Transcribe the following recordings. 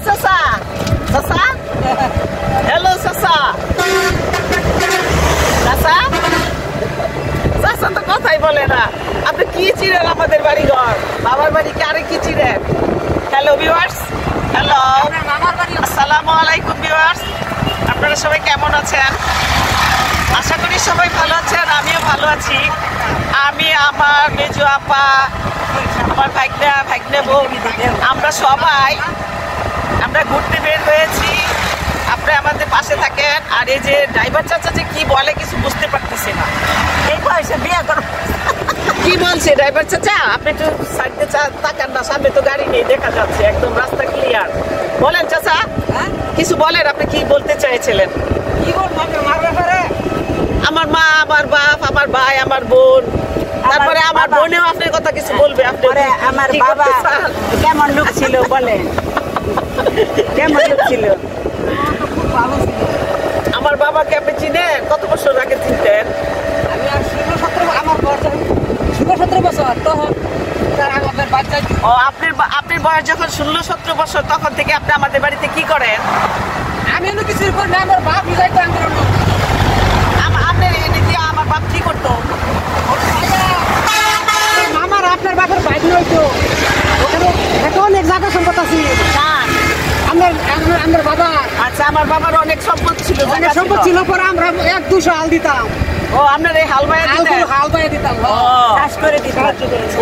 চাচা চাচা হ্যালো চাচা চাচা চাচা তো কথাই বলে না আপনি কি চিনেন আমাদের বাড়ি ঘর বাবার বাড়ি কি আরে কি চিনেন হ্যালো ভিউয়ার্স হ্যালো আসসালামু আলাইকুম ভিউয়ার্স আপনারা সবাই কেমন আছেন আশা করি সবাই ভালো আছেন আমিও ভালো আছি আমি আমার মেজো আপা আমার ভাগ্নে বউ আমরা সবাই আমরা ঘুরতে বের হয়েছি আপনি আমাদের পাশে থাকেন আর এই যে ড্রাইভার চাচা যে কি বলে কিছু বুঝতে পারতেছি না এই বয়সে বিয়ে করো কি বলছে ড্রাইভার চাচা আপনি একটু সাইডে তাকান না সামনে তো গাড়ি নেই দেখা যাচ্ছে একদম রাস্তা ক্লিয়ার বলেন চাচা কিছু বলেন আপনি কি বলতে চাইছিলেন কি বলবো আমার ব্যাপারে আমার মা আমার বাপ আমার ভাই আমার বোন তারপরে আমার বোনেও আপনার কথা কিছু বলবে আপনি আমার বাবা কেমন লোক ছিল বলেন কেমন লোক ছিল আমার বাবাকে আপনি চিনেন কত বছর আগে চিনতেন আমি আর 16-17 আমার বয়স 16-17 বছর তখন তার আমাদের বাচ্চা ও আপনার বয়স যখন 16-17 বছর তখন থেকে আপনি আমাদের বাড়িতে কি করেন আমি এনে কিছু করি না আমার বাপ যাইতো আন্দোলন আপনার এনে দিয়ে আমার বাপ কি করতো আমার আপনার বাপের বাইক নইতো ওখানে অনেক জায়গা সম্পদ আছে আমার বাবা আচ্ছা আমার বাবার অনেক সম্পদ ছিল অনেক সম্পদ ছিল পরে আমরা 1-200 হাল দিতাম ও আপনার এই হাল বাইয়া দিতাম চাষ করে দিতাম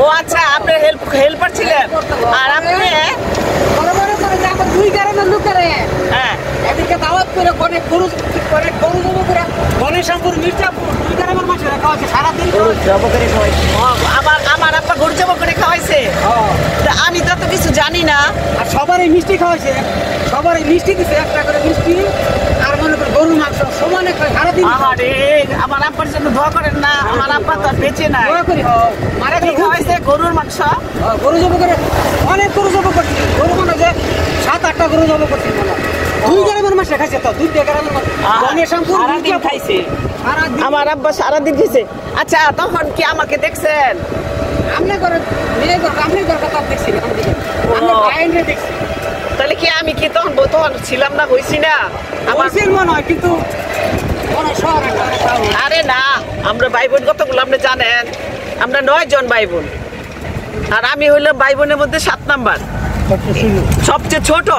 ও আচ্ছা আপনি হেল্পার ছিলেন আর আপনি বড় বড় করে যে আমার 2 গ্রামের লোকেরে হ্যাঁ এদিকে দাওয়াত করে অনেক গরু জব করে গণেশপুর মির্জাপুর 2 গ্রামের মাছ রাখা আছে সারাদিন গরু জব করে খাওয়াইছে আমার আপা গরু জব করে খাওয়াইছে আমি তো কিছু জানি না আর সবারই মিষ্টি খাওয়াইছে সবারই মিষ্টি দিছে একটা করে মিষ্টি আর মনে করে গরু মাংস সমানে খায় সারাদিন আরে আমার আব্বার জন্য দোয়া করেন না আমার আব্বা তো আর বেঁচে নাই দোয়া করি মারা কি খাওয়াইছে গরুর মাংস গরু জব করে অনেক গরু জব করছি গরু মানে যে 7-8টা গরু জব করছি মানে 2 গ্রামের মাছ খাইছে তো 2 গ্রামের মাছ গণেশপুর সারাদিন খাইছে আমার আব্বা সারাদিন খাইছে আচ্ছা তখন কি আমাকে দেখছেন আমনে করে মেয়ে করে আমনে করে কথা দেখছি আমি বাইরে দেখছি তাহলে কি আমি কি তখন ছিলাম না হইছি না আমার সেল মনে হয় কিন্তু মনে শহরে আরে না আমরা ভাই বোন কতগুলো আপনি জানেন আমরা 9 জন ভাই বোন আর আমি হইলাম ভাই বোনের মধ্যে 7 নাম্বার সবচেয়ে ছোট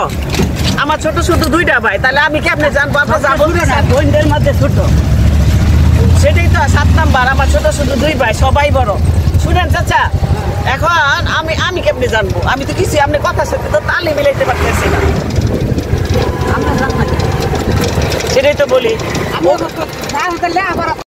আমার ছোট শুধু 2টা ভাই তাহলে আমি কেমনে জানবো আপনার যাবো না বোনদের মধ্যে ছোট সেটাই তো 7 নাম্বার আমার ছোট শুধু 2 ভাই সবাই বড় শুনেন চাচা এখন আমি কেমনে জানবো আমি তো কিছু আপনি কথার সাথে তো তালে মিলাইতে পারতেছি না আমরা জানি না সেটাই তো বলি আমরা তো না হলে আবার